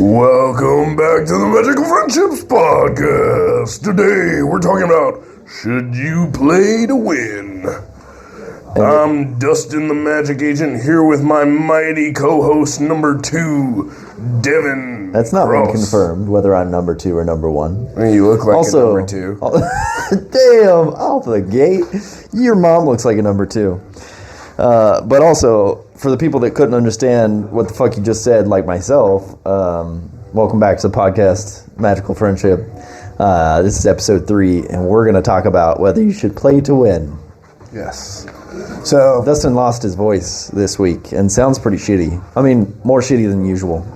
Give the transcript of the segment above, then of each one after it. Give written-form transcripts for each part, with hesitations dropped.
Welcome back to the Magical Friendships Podcast. Today we're talking about should you play to win? I'm Dustin the Magic Agent here with my mighty co-host number 2, Devin. That's not Cross. been confirmed whether I'm number 2 or number 1. You look like Also, a number 2. Damn, off the gate. Your mom looks like a number 2. But also, for the people that couldn't understand what the fuck you just said, like myself, welcome back to the podcast, Magical Friendship. This is episode 3, and we're going to talk about whether you should play to win. Yes. So Dustin lost his voice this week and sounds pretty shitty. I mean, more shitty than usual.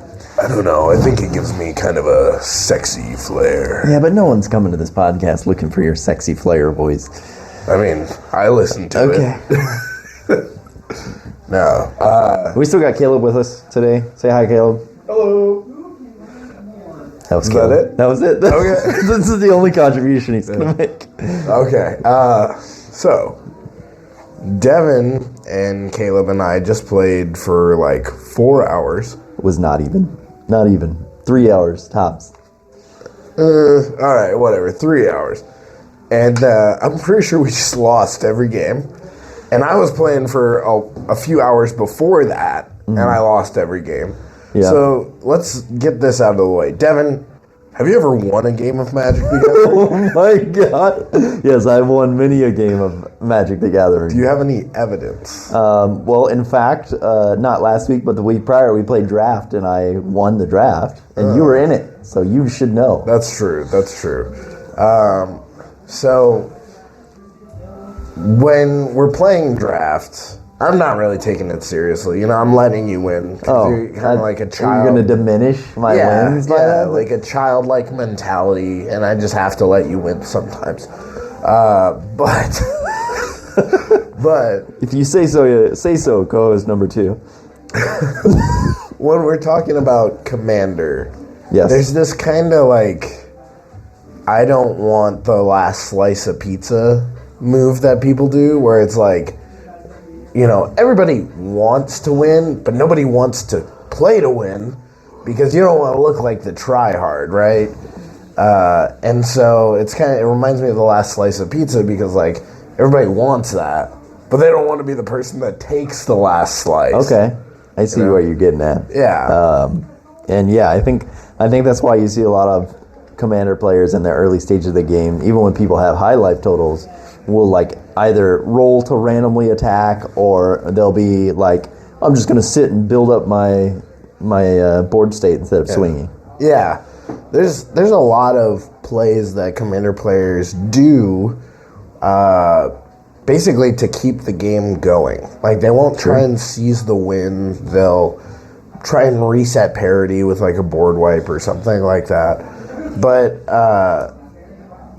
I don't know. I think it gives me kind of a sexy flair. Yeah, but no one's coming to this podcast looking for your sexy flair voice. I mean, I listen to it. No. We still got Caleb with us today. Say hi, Caleb. Hello. That was Is Caleb. that it? That was it. Okay. This is the only contribution he's going to make. Okay. So Devin and Caleb and I just played for like 4 hours. It was not even. Not even. 3 hours, tops. All right, whatever. 3 hours. And I'm pretty sure we just lost every game. And I was playing for a few hours before that, and I lost every game. Yeah. So let's get this out of the way. Devin, have you ever won a game of Magic the Gathering? Oh my god. Yes, I've won many a game of Magic the Gathering. Do you have any evidence? Well, in fact, not last week, but the week prior, we played draft, and I won the draft, and you were in it, so you should know. That's true. That's true. So when we're playing draft, I'm not really taking it seriously. You know, I'm letting you win. You're kind of like a child. You're going to diminish my wins by that? Like a childlike mentality, and I just have to let you win sometimes. But If you say so, co-host number 2. when we're talking about Commander, Yes. there's this kind of like, I don't want the last slice of pizza move that people do, where it's like, you know, everybody wants to win, but nobody wants to play to win because you don't want to look like the try-hard, right? And so it reminds me of the last slice of pizza because, like, everybody wants that, but they don't want to be the person that takes the last slice. Okay. I see what you're getting at. Yeah. And yeah, I think that's why you see a lot of Commander players in the early stages of the game, even when people have high life totals, will like either roll to randomly attack, or they'll be like, I'm just going to sit and build up my board state instead of swinging. Yeah. There's a lot of plays that Commander players do basically to keep the game going. Like, they won't try and seize the win. They'll try and reset parity with like a board wipe or something like that. But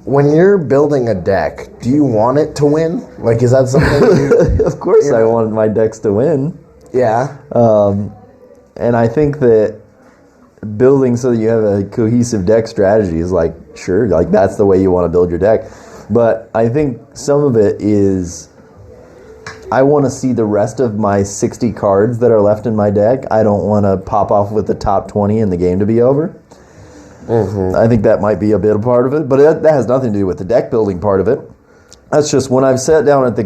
when you're building a deck, do you want it to win? Like, is that something Of course I want my decks to win. Yeah. And I think that building so that you have a cohesive deck strategy is like, sure, like that's the way you want to build your deck. But I think some of it is, I want to see the rest of my 60 cards that are left in my deck. I don't want to pop off with the top 20 in the game to be over. Mm-hmm. I think that might be a bit of part of it, but that has nothing to do with the deck building part of it. That's just when I've sat down at the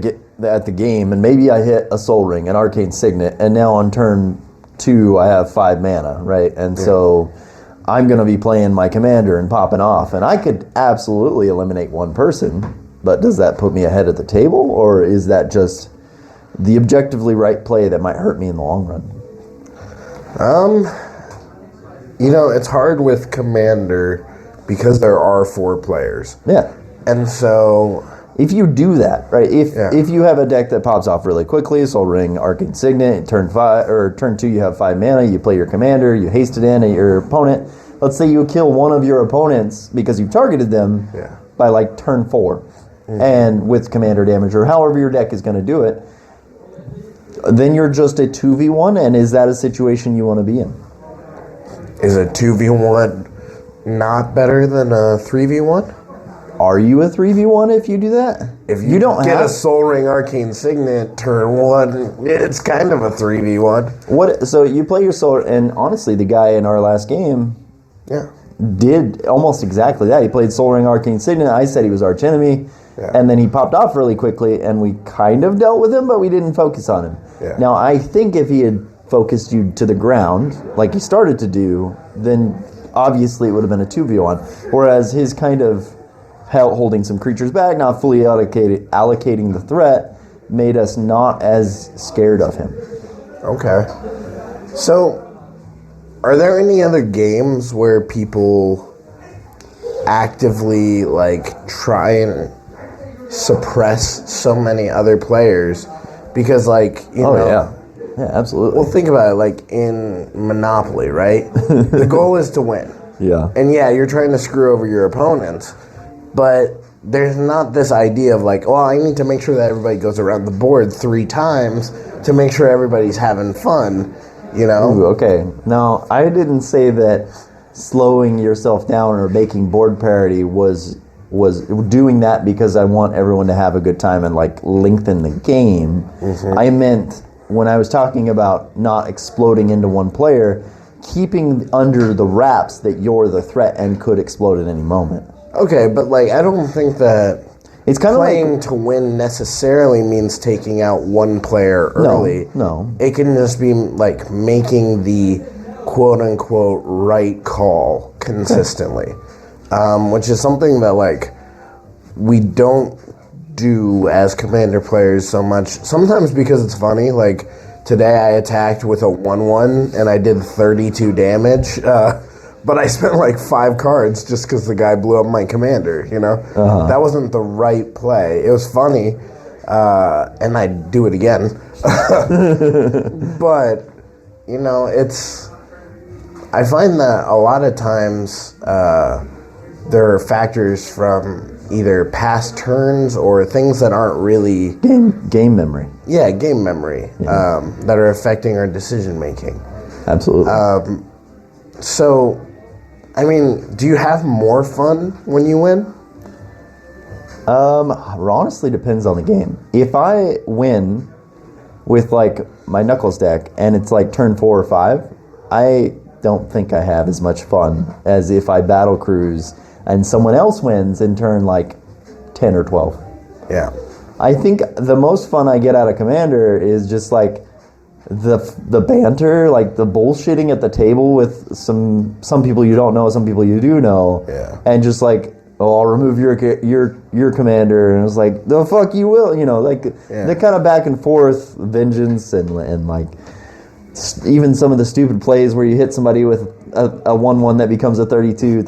game, and maybe I hit a Soul Ring, an Arcane Signet, and now on turn 2 I have 5 mana, right? And so I'm going to be playing my Commander and popping off, and I could absolutely eliminate one person, but does that put me ahead at the table, or is that just the objectively right play that might hurt me in the long run? You know, it's hard with Commander because there are 4 players. Yeah. And so if you do that, right? If you have a deck that pops off really quickly, Soul Ring, Arcane Signet, turn 2 you have 5 mana, you play your Commander, you haste it in at your opponent. Let's say you kill one of your opponents because you targeted them by like turn 4, and with Commander damage or however your deck is going to do it, then you're just a 2v1, and is that a situation you want to be in? Is a 2v1 not better than a 3v1? are you a 3v1 if you do that? If you don't get a Soul Ring Arcane Signet turn 1, it's kind of a 3v1. What? So you play your Soul, and honestly, the guy in our last game did almost exactly that. He played Soul Ring Arcane Signet. I said he was arch enemy, and then he popped off really quickly, and we kind of dealt with him, but we didn't focus on him. Yeah. Now, I think if he had focused you to the ground, like he started to do, then obviously it would have been a 2v1. Whereas his kind of holding some creatures back, not fully allocating the threat, made us not as scared of him. Okay. So, are there any other games where people actively, like, try and suppress so many other players? Because, like, you know... yeah. Yeah, absolutely. Well, think about it, like in Monopoly, right? The goal is to win. Yeah. And yeah, you're trying to screw over your opponents, but there's not this idea of like, well, I need to make sure that everybody goes around the board 3 times to make sure everybody's having fun, you know? Ooh, okay. Now, I didn't say that slowing yourself down or making board parity was doing that because I want everyone to have a good time and like lengthen the game. Mm-hmm. I meant... when I was talking about not exploding into one player, keeping under the wraps that you're the threat and could explode at any moment. Okay, but like I don't think that it's kind of playing like, to win necessarily means taking out one player early. No. It can just be like making the quote unquote right call consistently, which is something that like we don't do as Commander players so much, sometimes because it's funny. Like today I attacked with a 1/1 and I did 32 damage, but I spent like 5 cards just because the guy blew up my commander, you know? That wasn't the right play. It was funny, and I'd do it again. But, you know, I find that a lot of times there are factors from either past turns or things that aren't really... Game memory. Yeah, game memory, that are affecting our decision making. Absolutely. So, I mean, do you have more fun when you win? Honestly, depends on the game. If I win with like my Knuckles deck and it's like turn 4 or 5, I don't think I have as much fun as if I battle cruise and someone else wins in turn like 10 or 12. Yeah. I think the most fun I get out of Commander is just like the banter, like the bullshitting at the table with some people you don't know, some people you do know. Yeah. And just like, oh, I'll remove your commander, and it's like, the fuck you will, you know, like the kind of back and forth vengeance and like even some of the stupid plays where you hit somebody with a 1/1 that becomes a 32,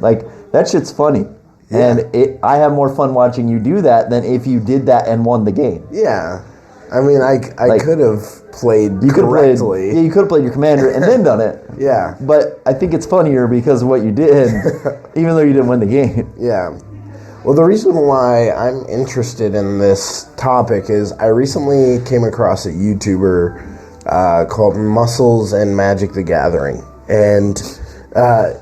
like that shit's funny. Yeah. And I have more fun watching you do that than if you did that and won the game. Yeah. I mean, I could have played you correctly. You could have played your commander and then done it. Yeah. But I think it's funnier because of what you did, even though you didn't win the game. Yeah. Well, the reason why I'm interested in this topic is I recently came across a YouTuber called Muscles and Magic the Gathering. And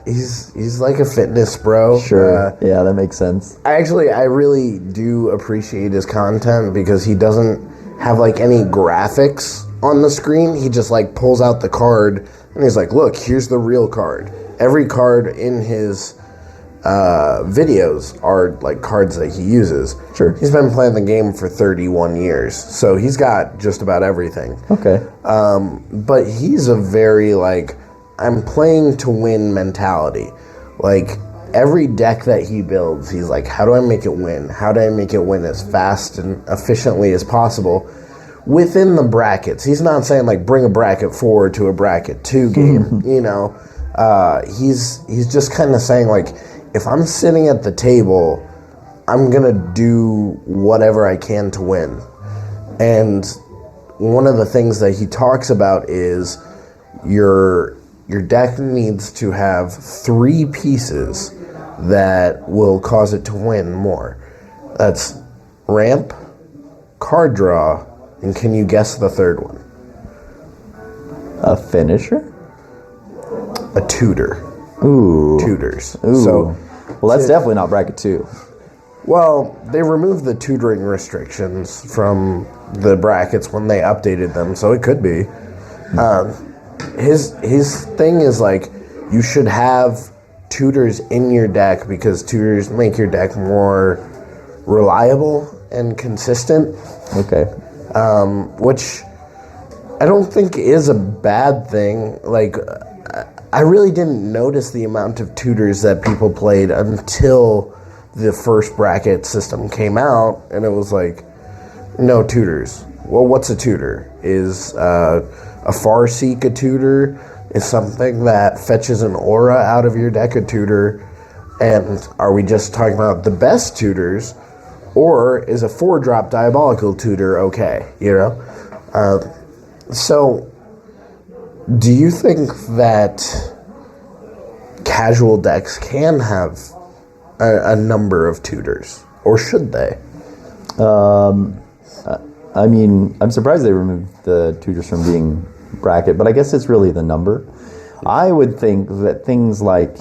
he's like a fitness bro. Sure. Yeah, that makes sense. I really do appreciate his content because he doesn't have like any graphics on the screen. He just like pulls out the card and he's like, look, here's the real card. Every card in his videos are like cards that he uses. Sure. He's been playing the game for 31 years, so he's got just about everything. Okay. But he's a very like, I'm playing to win mentality. Like every deck that he builds, he's like, how do I make it win? How do I make it win as fast and efficiently as possible within the brackets? He's not saying like bring a bracket 4 to a bracket 2 game, you know. He's just kind of saying like, if I'm sitting at the table, I'm gonna do whatever I can to win. And one of the things that he talks about is your deck needs to have 3 pieces that will cause it to win more. That's ramp, card draw, and can you guess the third one? A finisher? A tutor. Ooh. Tutors. Ooh. So, well, that's definitely not bracket 2. Well, they removed the tutoring restrictions from the brackets when they updated them, so it could be. His thing is like you should have tutors in your deck because tutors make your deck more reliable and consistent. Okay. Which I don't think is a bad thing. Like, I really didn't notice the amount of tutors that people played until the first bracket system came out, and it was like, no tutors. Well, what's a tutor? Is a Farseek a tutor? Is something that fetches an aura out of your deck a tutor? And are we just talking about the best tutors? Or is a 4-drop Diabolical tutor okay, you know? So, do you think that casual decks can have a number of tutors? Or should they? I mean, I'm surprised they removed the tutors from being bracket, but I guess it's really the number. I would think that things like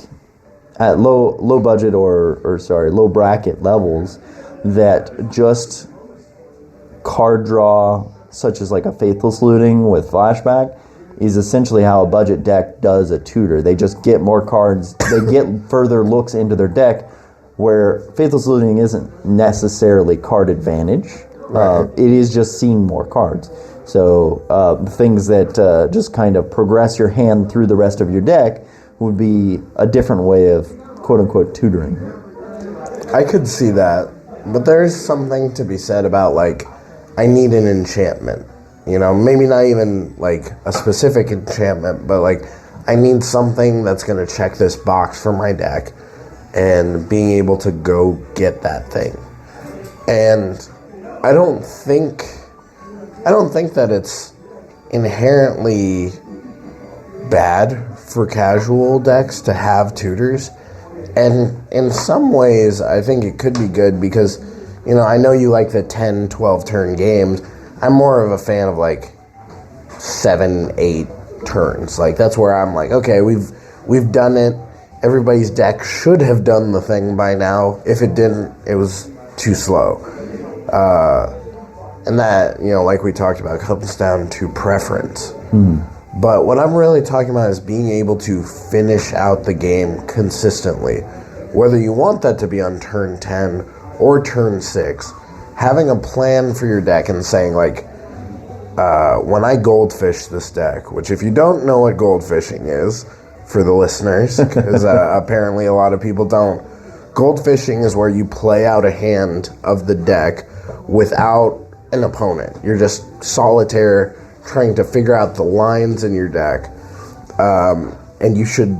at low budget or low bracket levels, that just card draw, such as like a Faithless Looting with flashback, is essentially how a budget deck does a tutor. They just get more cards, they get further looks into their deck, where Faithless Looting isn't necessarily card advantage. Right. It is just seeing more cards. So things that just kind of progress your hand through the rest of your deck would be a different way of quote-unquote tutoring. I could see that. But there's something to be said about, like, I need an enchantment. You know, maybe not even, like, a specific enchantment, but, like, I need something that's going to check this box for my deck and being able to go get that thing. And I don't think that it's inherently bad for casual decks to have tutors. And in some ways, I think it could be good because, you know, I know you like the 10, 12 turn games. I'm more of a fan of like 7, 8 turns. Like, that's where I'm like, okay, we've done it. Everybody's deck should have done the thing by now. If it didn't, it was too slow. And that, you know, like we talked about, comes down to preference. But what I'm really talking about is being able to finish out the game consistently. Whether you want that to be on turn 10 or turn 6, having a plan for your deck and saying, like, when I goldfish this deck, which if you don't know what goldfishing is, for the listeners, because apparently a lot of people don't, goldfishing is where you play out a hand of the deck without an opponent. You're just solitaire trying to figure out the lines in your deck, and you should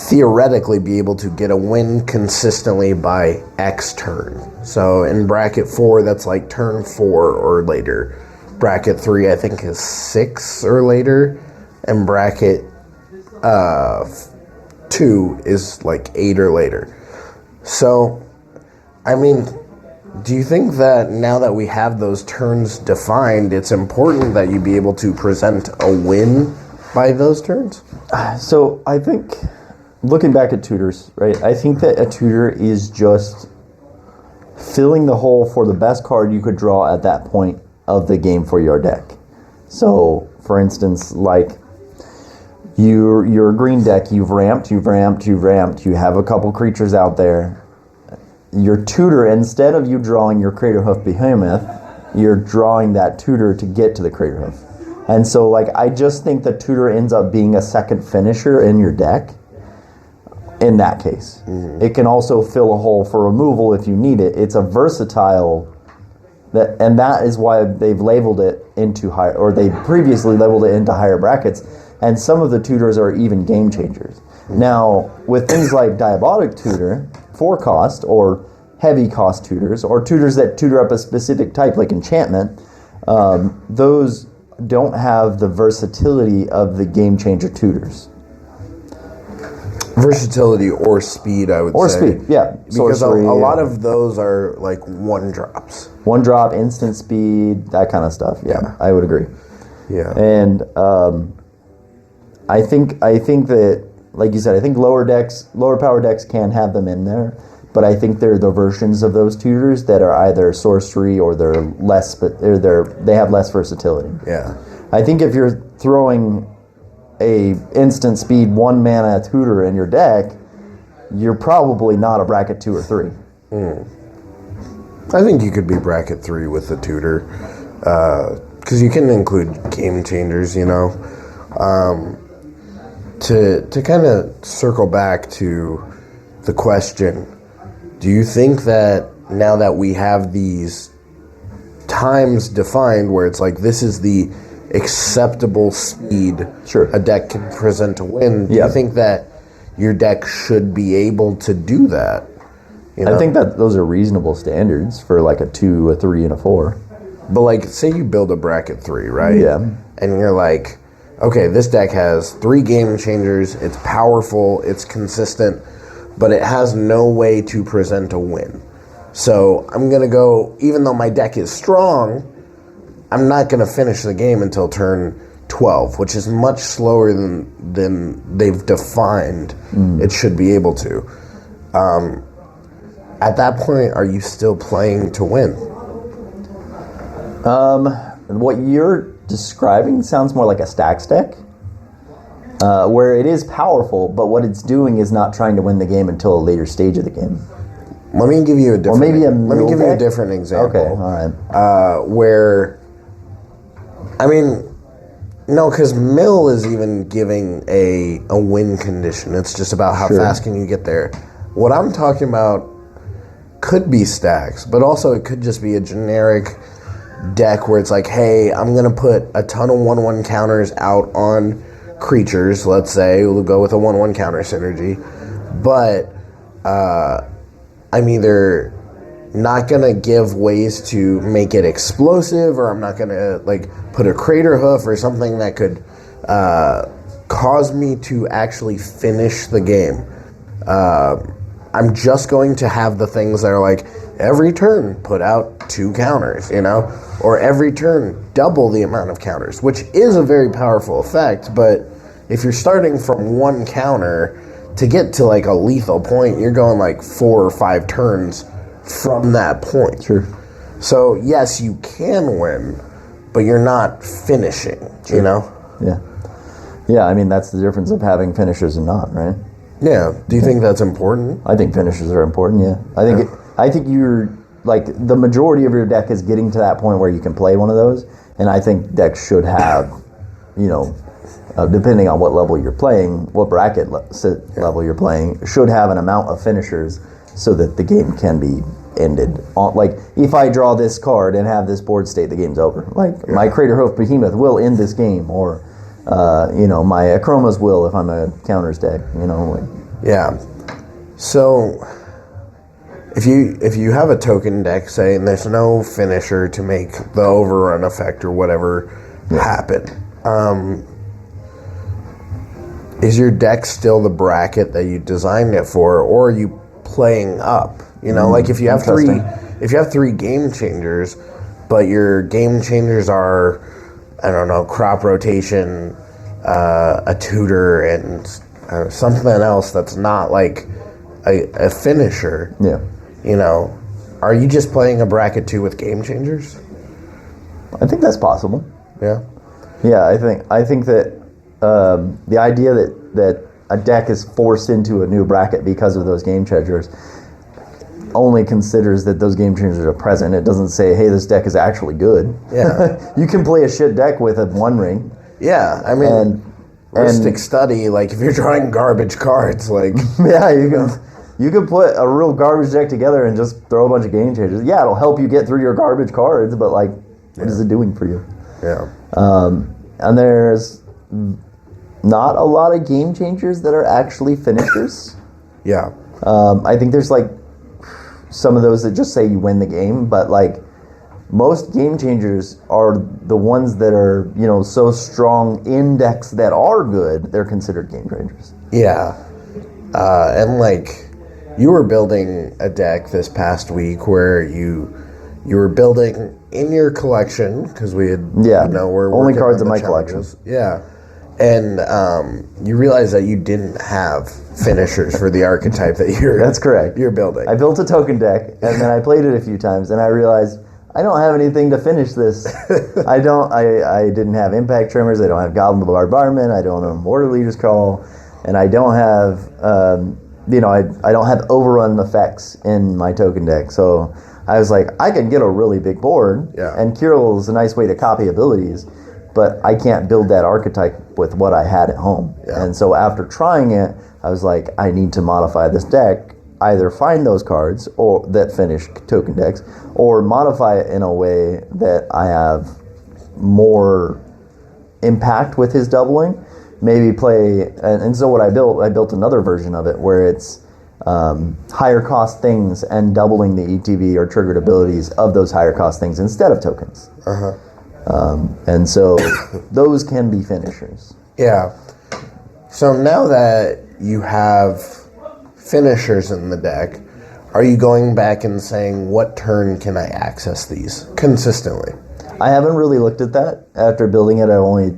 theoretically be able to get a win consistently by X turn. So in bracket 4, that's like turn 4 or later. Bracket 3, I think, is 6 or later, and bracket 2 is like 8 or later. So, I mean, do you think that now that we have those turns defined, it's important that you be able to present a win by those turns? So I think, looking back at tutors, right, I think that a tutor is just filling the hole for the best card you could draw at that point of the game for your deck. So, for instance, like, your green deck, you've ramped, you have a couple creatures out there. Your tutor, instead of you drawing your Craterhoof Behemoth, you're drawing that tutor to get to the Craterhoof. And so, like, I just think the tutor ends up being a second finisher in your deck in that case. It can also fill a hole for removal if you need it. It's a versatile, and that is why they've labeled it into higher, or they previously labeled it into higher brackets, and some of the tutors are even game changers. Now, with things like Diabolic Tutor, 4 cost, or heavy cost tutors, or tutors that tutor up a specific type like enchantment, those don't have the versatility of the game changer tutors. Versatility or speed, I would say. Or speed, yeah. Because a lot of those are like 1-drops. 1-drop, instant speed, that kind of stuff. Yeah, I would agree. Yeah. And I think that, like you said, I think lower power decks can have them in there. but I think they're the versions of those tutors that are either sorcery or they're less, but they have less versatility. Yeah. I think if you're throwing a instant speed 1 mana tutor in your deck, you're probably not a bracket 2 or 3. I think you could be bracket 3 with the tutor, because you can include game changers, you know. To kind of circle back to the question, do you think that now that we have these times defined where it's like this is the acceptable speed a deck can present to win, do you think that your deck should be able to do that? You know? I think that those are reasonable standards for like a 2, a 3, and a 4. But like, say you build a bracket 3, right? Yeah. And you're like, okay, this deck has 3 game changers, it's powerful, it's consistent, but it has no way to present a win. So I'm going to go, even though my deck is strong, I'm not going to finish the game until turn 12, which is much slower than they've defined it should be able to. At that point, are you still playing to win? What you're describing sounds more like a stacks deck, where it is powerful, but what it's doing is not trying to win the game until a later stage of the game. Let me give you a different. Or maybe let me give you a different example. Okay, all right. Where, I mean, no, because mill is even giving a win condition. It's just about how fast can you get there. What I'm talking about could be stacks, but also it could just be a generic deck where it's like, hey, I'm going to put a ton of 1/1 counters out on creatures, let's say. We'll go with a 1/1 counter synergy. But I'm either not going to give ways to make it explosive, or I'm not going to like put a crater hoof or something that could cause me to actually finish the game. I'm just going to have the things that are like, every turn put out 2 counters, you know, or every turn double the amount of counters, which is a very powerful effect. But if you're starting from 1 counter to get to like a lethal point, you're going like 4 or 5 turns from that point. Sure. So yes, you can win, but you're not finishing, you know? Yeah. Yeah, I mean, that's the difference of having finishers and not, right? Yeah. Do you think that's important? I think finishers are important, yeah. I think you're, like, the majority of your deck is getting to that point where you can play one of those, and I think decks should have, you know, depending on what level you're playing, what bracket level you're playing, should have an amount of finishers so that the game can be ended. Like, if I draw this card and have this board state, the game's over. Like, my Crater Hoof Behemoth will end this game, or, you know, my Akromas will if I'm a counters deck, you know. Like. Yeah. So, if you have a token deck, say, and there's no finisher to make the overrun effect or whatever happen, is your deck still the bracket that you designed it for, or are you playing up? You know, like if you have 3 game changers, but your game changers are, I don't know, crop rotation, a tutor, and something else that's not like a finisher. Yeah. You know, are you just playing a bracket 2 with game changers? I think that's possible. Yeah. Yeah, I think that the idea that a deck is forced into a new bracket because of those game changers only considers that those game changers are present. It doesn't say, hey, this deck is actually good. Yeah. You can play a shit deck with a 1 ring. Yeah, I mean, Ristic Study, like if you're drawing garbage cards, like... Yeah, you can put a real garbage deck together and just throw a bunch of game changers. Yeah, it'll help you get through your garbage cards, but like, what is it doing for you? Yeah. And there's not a lot of game changers that are actually finishers. Yeah. I think there's like some of those that just say you win the game, but like most game changers are the ones that are, you know, so strong in decks that are good, they're considered game changers. Yeah. And like, you were building a deck this past week where you were building in your collection, because we had, you know, we're only working cards on in the my collection. challenges. Yeah. and you realize that you didn't have finishers for the archetype that That's correct. You're building. I built a token deck, and then I played it a few times, and I realized I don't have anything to finish this. I didn't have impact trimmers. I don't have Goblin Bombardment. I don't have Mortar Leader's Call, and I don't have I don't have overrun effects in my token deck. So I was like, I can get a really big board, and Kirill is a nice way to copy abilities, but I can't build that archetype with what I had at home. Yeah. And so after trying it, I was like, I need to modify this deck, either find those cards or that finish token decks, or modify it in a way that I have more impact with his doubling. Maybe play, and so what I built another version of it where it's higher cost things and doubling the ETB or triggered abilities of those higher cost things instead of tokens. And so those can be finishers. Yeah. So now that you have finishers in the deck, are you going back and saying, what turn can I access these consistently? I haven't really looked at that after building it. I only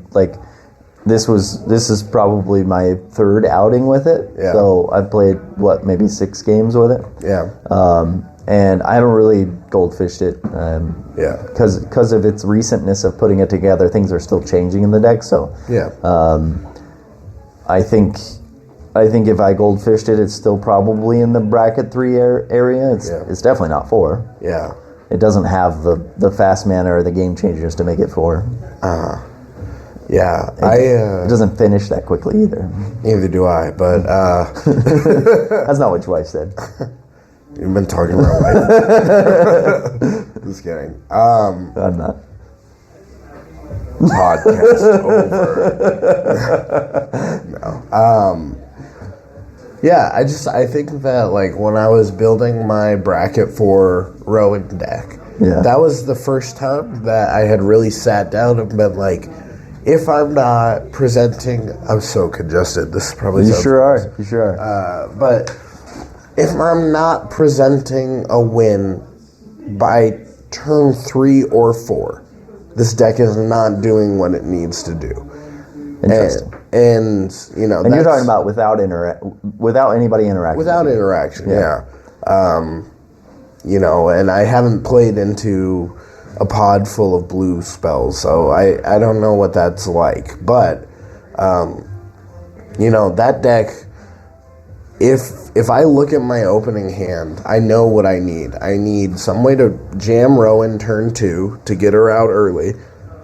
this is probably my third outing with it. Yeah. So I've played maybe 6 games with it. Yeah. And I haven't really goldfished it. Because of its recentness of putting it together, things are still changing in the deck. So yeah. I think if I goldfished it, it's still probably in the bracket 3 area. It's definitely not 4. Yeah. It doesn't have the fast mana or the game changers to make it 4. Yeah. It doesn't finish that quickly either. Neither do I, but that's not what your wife said. You've been talking about life. Just kidding. I'm not. Podcast over. No. Yeah, I think that when I was building my bracket for Rowan deck, that was the first time that I had really sat down and been like, if I'm not presenting, I'm so congested. This is probably You sure are. But if I'm not presenting a win by turn 3 or 4, this deck is not doing what it needs to do. Interesting. And you're talking about without anybody interacting. Without interaction, yeah. And I haven't played into a pod full of blue spells, so I don't know what that's like. But that deck, if I look at my opening hand, I know what I need. I need some way to jam Rowan turn 2 to get her out early.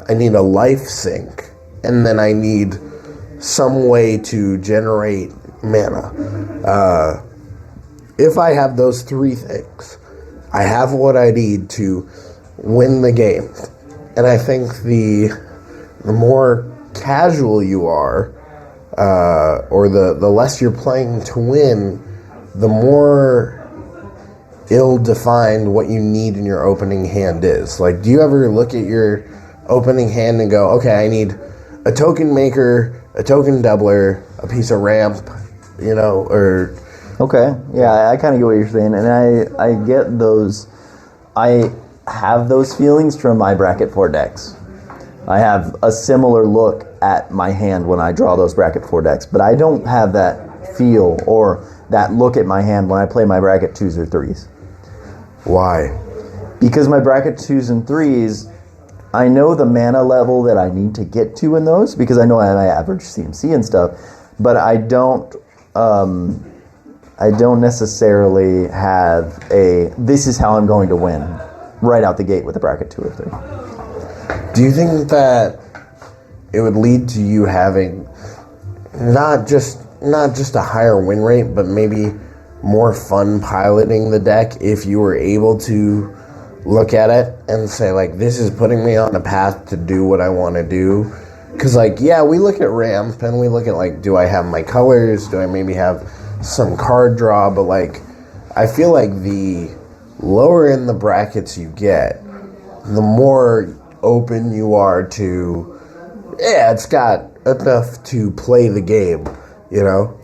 I need a life sink, and then I need some way to generate mana. If I have those 3 things, I have what I need to win the game. And I think the more casual you are, or the less you're playing to win, the more ill-defined what you need in your opening hand is. Do you ever look at your opening hand and go, okay, I need a token maker, a token doubler, a piece of ramp, or... Okay, yeah, I kind of get what you're saying, and I get those. I have those feelings from my bracket 4 decks. I have a similar look at my hand when I draw those bracket 4 decks, but I don't have that feel or that look at my hand when I play my bracket 2s or 3s. Why? Because my bracket 2s and 3s, I know the mana level that I need to get to in those, because I know I have my average CMC and stuff, but I don't necessarily have this is how I'm going to win right out the gate with a bracket 2 or 3. Do you think that it would lead to you having not just a higher win rate, but maybe more fun piloting the deck if you were able to look at it and say, this is putting me on a path to do what I want to do? Because, we look at ramp and we look at, do I have my colors? Do I maybe have some card draw? But, I feel like the lower in the brackets you get, the more open you are to, it's got enough to play the game,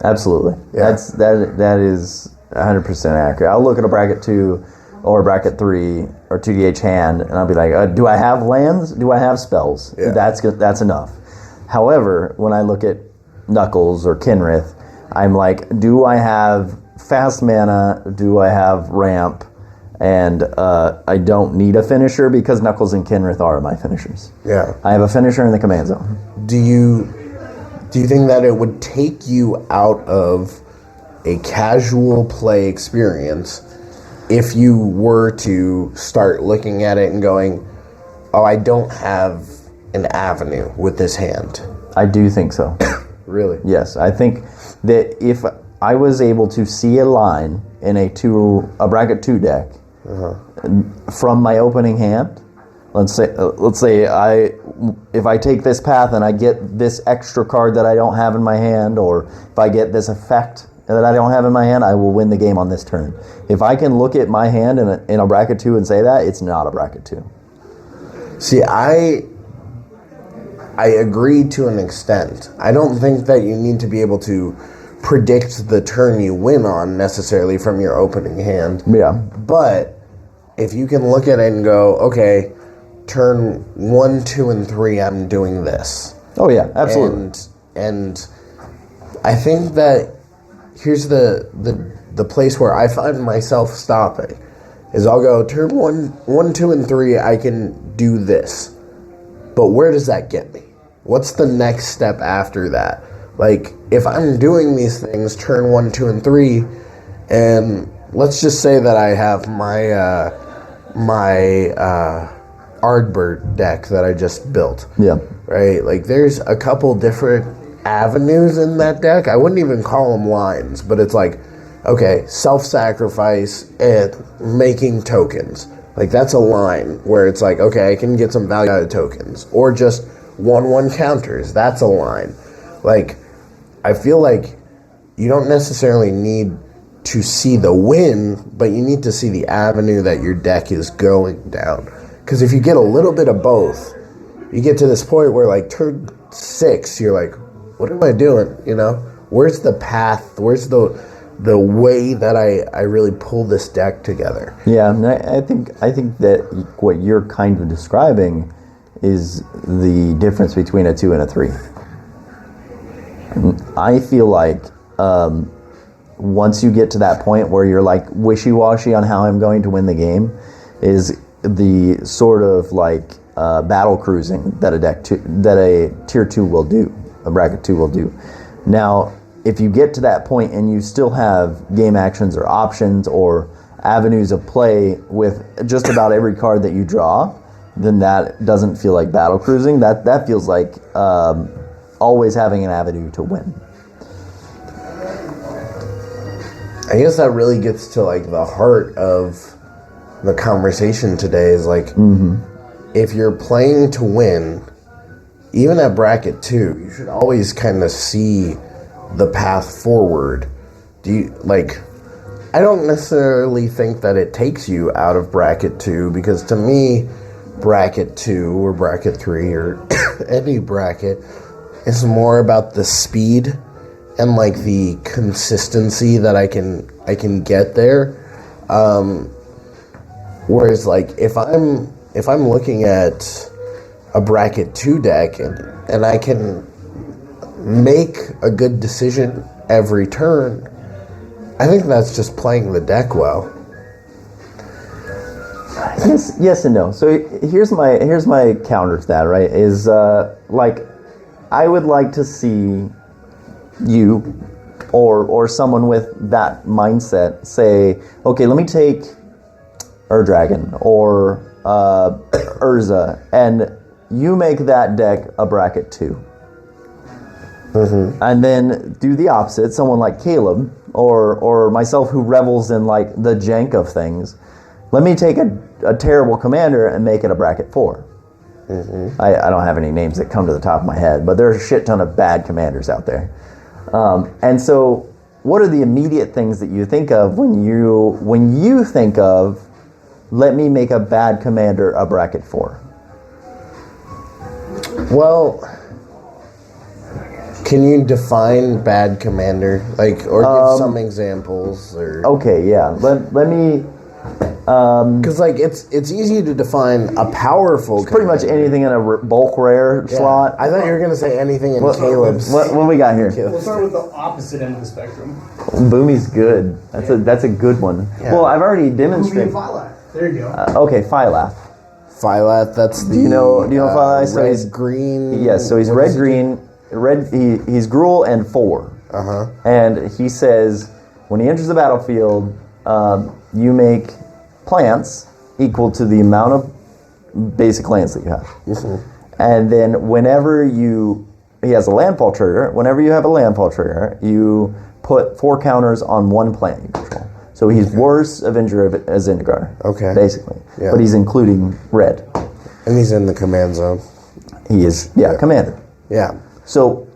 Absolutely. Yeah. That is 100% accurate. I'll look at a bracket 2 or a bracket 3 or 2DH hand, and I'll be like, do I have lands? Do I have spells? Yeah. That's enough. However, when I look at Knuckles or Kenrith, I'm like, do I have fast mana? Do I have ramp? And I don't need a finisher because Knuckles and Kenrith are my finishers. Yeah. I have a finisher in the command zone. Do you think that it would take you out of a casual play experience if you were to start looking at it and going, oh, I don't have an avenue with this hand? I do think so. Really? Yes, I think that if I was able to see a line in a bracket 2 deck from my opening hand, let's say if I take this path and I get this extra card that I don't have in my hand, or if I get this effect that I don't have in my hand, I will win the game on this turn. If I can look at my hand in a bracket 2 and say that, it's not a bracket 2. See, I agree to an extent. I don't think that you need to be able to predict the turn you win on necessarily from your opening hand. Yeah. But if you can look at it and go, okay, turn 1, 2, and 3, I'm doing this. Oh yeah, absolutely. And I think that here's the place where I find myself stopping is I'll go turn 1, 2, and 3, I can do this. But where does that get me? What's the next step after that? Like, if I'm doing these things, turn 1, 2, and 3, and let's just say that I have my Ardbert deck that I just built. Yeah. Right? Like, there's a couple different avenues in that deck. I wouldn't even call them lines, but it's like, okay, self-sacrifice and making tokens. Like, that's a line where it's like, okay, I can get some value out of tokens. Or just 1/1 counters. That's a line. Like, I feel like you don't necessarily need to see the win, but you need to see the avenue that your deck is going down. Because if you get a little bit of both, you get to this point where, like, turn 6, you're like, what am I doing? You know? Where's the path? Where's the way that I really pull this deck together? Yeah, and I think that what you're kind of describing is the difference between a 2 and a 3. I feel like once you get to that point where you're like wishy-washy on how I'm going to win the game, is the sort of like battle cruising that a tier 2 will do, a bracket 2 will do. Now, if you get to that point and you still have game actions or options or avenues of play with just about every card that you draw, then that doesn't feel like battle cruising. That feels like always having an avenue to win. I guess that really gets to, like, the heart of the conversation today is, like, if you're playing to win, even at bracket 2, you should always kind of see the path forward. I don't necessarily think that it takes you out of bracket 2, because to me, bracket 2 or bracket 3 or any bracket is more about the speed and, like, the consistency that I can get there. Whereas, like, if I'm looking at a bracket 2 deck and I can make a good decision every turn, I think that's just playing the deck well. Yes and no. So here's my counter to that, right? Is like, I would like to see you or someone with that mindset say, okay, let me take Ur-Dragon or Urza, and you make that deck a bracket 2. And then do the opposite, someone like Caleb or myself, who revels in, like, the jank of things. Let me take a terrible commander and make it a bracket 4. I don't have any names that come to the top of my head, but there's a shit ton of bad commanders out there. And so what are the immediate things that you think of when you think of, let me make a bad commander a bracket 4? Well, can you define bad commander, like, or give some examples? Or Okay, yeah. Let me Because like it's easy to define a powerful. Pretty much anything in a bulk rare slot. I thought you were gonna say anything in Caleb's. What we got here? We'll start with the opposite end of the spectrum. Boomy's good. That's a good one. Yeah. Well, I've already Movie demonstrated. and Phylath. There you go. Okay, Phylath. Phylath, that's the. Do you know Phylath? So he's- red green. Yes, so he's what red does he do? green, he's Gruul and 4. And he says when he enters the battlefield, you make plants equal to the amount of basic lands that you have. And then whenever he has a landfall trigger, whenever you have a landfall trigger, you put 4 counters on 1 plant you control. So he's worse Avenger of Zendikar. Okay. Basically. Yeah. But he's including red. And he's in the command zone. He is, commander. Yeah. So,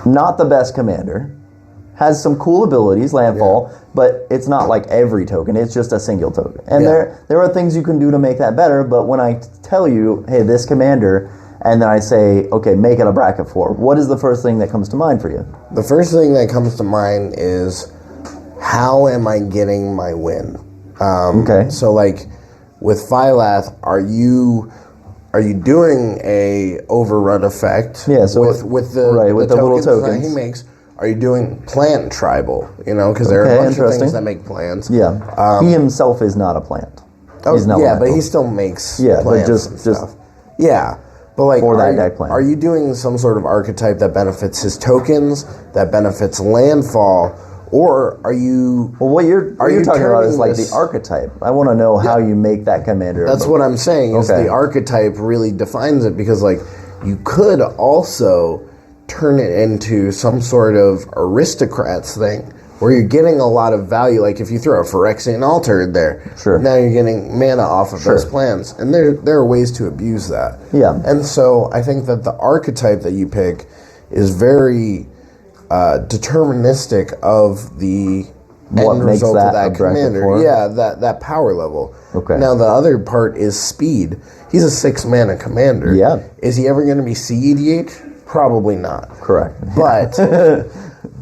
not the best commander. Has some cool abilities, landfall, but it's not like every token. It's just a single token. And there are things you can do to make that better, but when I tell you, hey, this commander, and then I say, okay, make it a bracket 4, what is the first thing that comes to mind for you? The first thing that comes to mind is how am I getting my win? Okay. So like with Phylath, are you doing a overrun effect? Yeah, so with the little that tokens. he makes. Are you doing plant tribal? You know, because there are a bunch of interesting. things that make plants. Yeah. He himself is not a plant. He's not yeah, but elemental. he still makes Yeah, but plants just- and just stuff. Yeah. But like, for that are you- deck plan. Are you doing some sort of archetype that benefits his tokens, that benefits landfall, or are you? Well, what you're talking about is turning like this- the archetype. I want to know how you make that commander. That's what I'm saying. Is Okay. the archetype really defines it, because like you could also turn it into some sort of aristocrats thing where you're getting a lot of value. Like if you throw a Phyrexian Altar in there, Sure. now you're getting mana off of those plans, and there are ways to abuse that. Yeah. And so I think that the archetype that you pick is very deterministic of the What end makes result that of that a bracket commander. for? Yeah, that power level. Okay. Now the other part is speed. He's a 6 mana commander. Yeah. Is he ever going to be CEDH? Probably not. Correct. But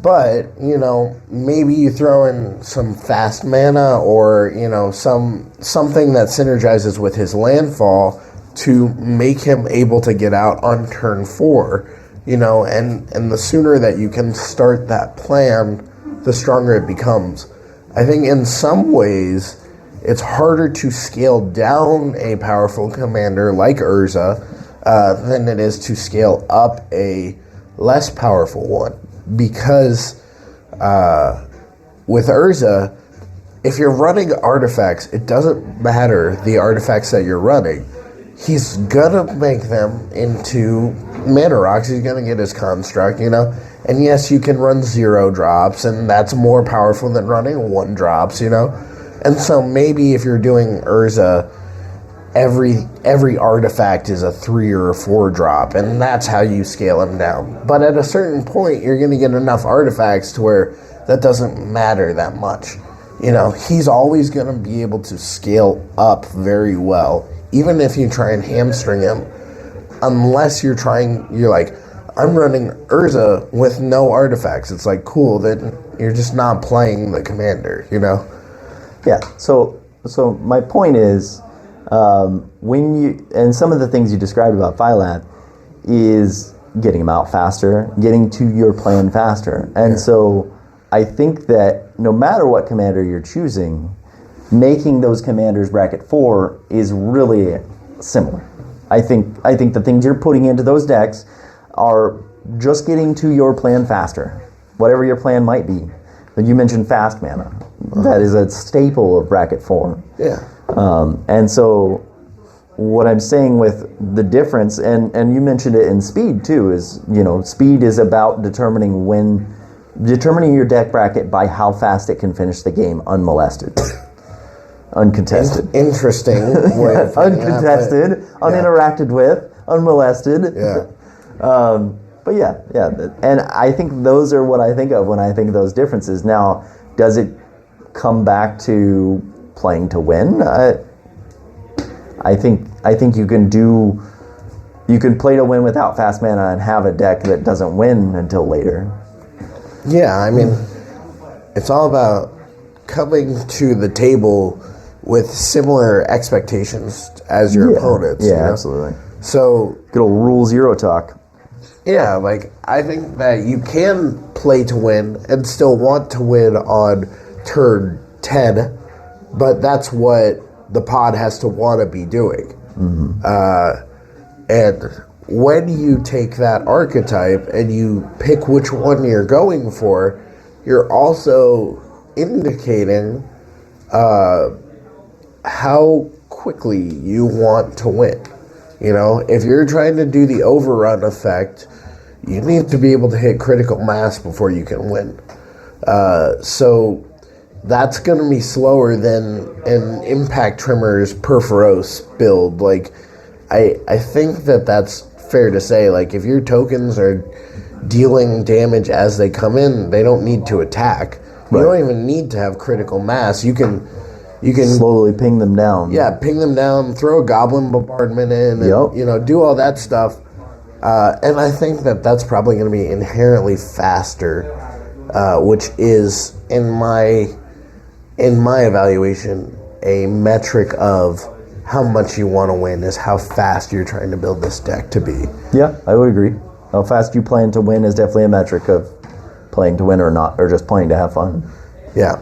but you know, maybe you throw in some fast mana, or you know, something that synergizes with his landfall to make him able to get out on turn 4. You know, and the sooner that you can start that plan, the stronger it becomes. I think in some ways it's harder to scale down a powerful commander like Urza than it is to scale up a less powerful one. Because with Urza, if you're running artifacts, it doesn't matter the artifacts that you're running. He's gonna make them into mana rocks. He's gonna get his construct, you know. And yes, you can run 0 drops, and that's more powerful than running 1 drops, you know. And so maybe if you're doing Urza, every artifact is a 3 or a 4 drop, and that's how you scale him down. But at a certain point, you're gonna get enough artifacts to where that doesn't matter that much. You know, he's always gonna be able to scale up very well, even if you try and hamstring him, unless you're like, I'm running Urza with no artifacts. It's like, cool, then you're just not playing the commander, you know? Yeah. So my point is, when you, and some of the things you described about Phylath is getting him out faster, getting to your plan faster. And so I think that no matter what commander you're choosing, making those commanders bracket 4 is really similar. I think the things you're putting into those decks are just getting to your plan faster, whatever your plan might be. But you mentioned fast mana. That is a staple of bracket 4. Yeah. And so what I'm saying with the difference, and you mentioned it in speed too, is, you know, speed is about determining your deck bracket by how fast it can finish the game unmolested. Uncontested. Interesting way of putting that, Uncontested, uninteracted with, unmolested. Yeah. But yeah, and I think those are what I think of when I think of those differences. Now, does it come back to playing to win? I think you can play to win without fast mana and have a deck that doesn't win until later. Yeah, I mean, it's all about coming to the table with similar expectations as your opponents. Yeah, you know? absolutely. So Good old Rule Zero talk. yeah, like I think that you can play to win and still want to win on turn 10, but that's what the pod has to want to be doing. And when you take that archetype and you pick which one you're going for, you're also indicating how quickly you want to win. You know, if you're trying to do the overrun effect, you need to be able to hit critical mass before you can win. So that's going to be slower than an Impact Trimmers Perforos build. Like, I think that that's fair to say. Like, if your tokens are dealing damage as they come in, they don't need to attack. You don't even need to have critical mass. You can Slowly ping them down. yeah, ping them down, throw a goblin bombardment in, and you know, do all that stuff. And I think that that's probably going to be inherently faster, which is in my evaluation a metric of how much you want to win is how fast you're trying to build this deck to be. Yeah, I would agree. How fast you plan to win is definitely a metric of playing to win or not, or just playing to have fun. Yeah,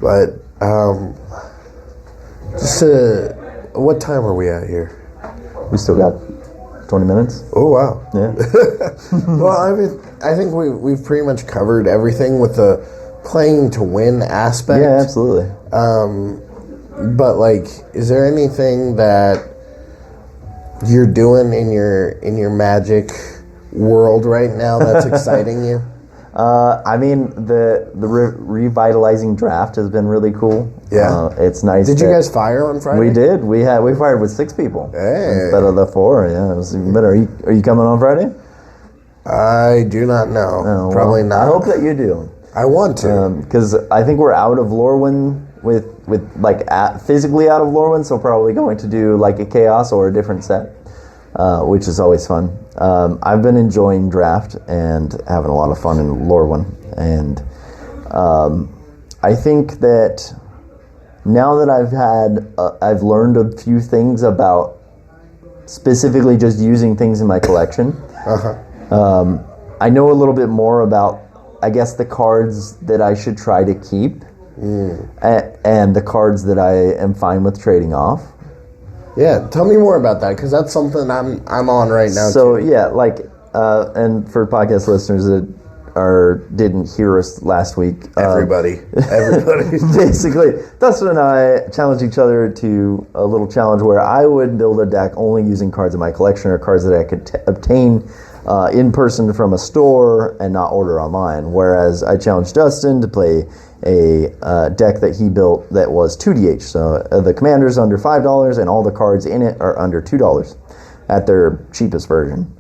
but what time are we at here? We still got 20 minutes. Oh wow! Yeah. Well, I mean, I think we've pretty much covered everything with the playing to win aspect. Yeah, absolutely. But like, is there anything that you're doing in your Magic world right now that's exciting you? I mean, the revitalizing draft has been really cool. Yeah. It's nice. Did you guys fire on Friday? We did. We fired with 6 people. Hey. Instead of the 4. Yeah, it was even better. Are you coming on Friday? I do not know. Oh, Probably well, not. I hope that you do. I want to. Because I think we're out of Lorwyn with like physically out of Lorwyn, so probably going to do like a Chaos or a different set, which is always fun. I've been enjoying draft and having a lot of fun in Lorwyn, and I think that now that I've learned a few things about specifically just using things in my collection. I know a little bit more about, I guess, the cards that I should try to keep, and the cards that I am fine with trading off. Yeah, tell me more about that, because that's something I'm on right now. So too. yeah, like, and for podcast listeners that didn't hear us last week, Everybody. basically, Dustin and I challenged each other to a little challenge where I would build a deck only using cards in my collection or cards that I could obtain in person from a store and not order online. Whereas I challenged Dustin to play a deck that he built that was 2DH. So the commander's under $5 and all the cards in it are under $2 at their cheapest version.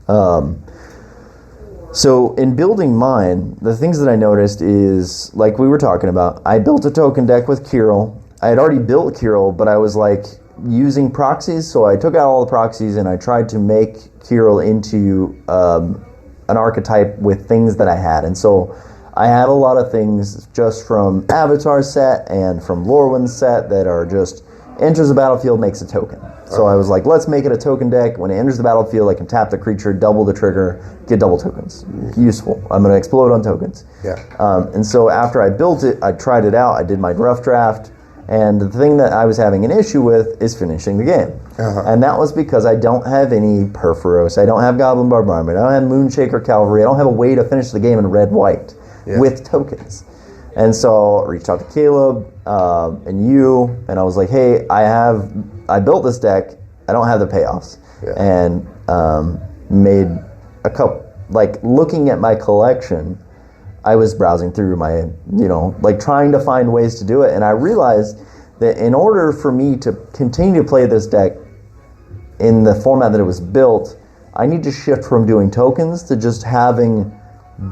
So in building mine, the things that I noticed is, like we were talking about, I built a token deck with Kirill. I had already built Kirill, but I was like using proxies, so I took out all the proxies and I tried to make Kirill into an archetype with things that I had. And so I had a lot of things just from Avatar set and from Lorwyn set that are just enters the battlefield, makes a token. So I was like, let's make it a token deck. When it enters the battlefield, I can tap the creature, double the trigger, get double tokens. Useful. I'm going to explode on tokens. Yeah. And so after I built it, I tried it out. I did my rough draft. And the thing that I was having an issue with is finishing the game. And that was because I don't have any Perforos. I don't have Goblin Bombardment. I don't have Moonshaker Cavalry. I don't have a way to finish the game in red-white with tokens. And so I reached out to Caleb and you, and I was like, hey, I built this deck. I don't have the payoffs. And made a couple, like looking at my collection, I was browsing through my, like trying to find ways to do it. And I realized that in order for me to continue to play this deck in the format that it was built, I need to shift from doing tokens to just having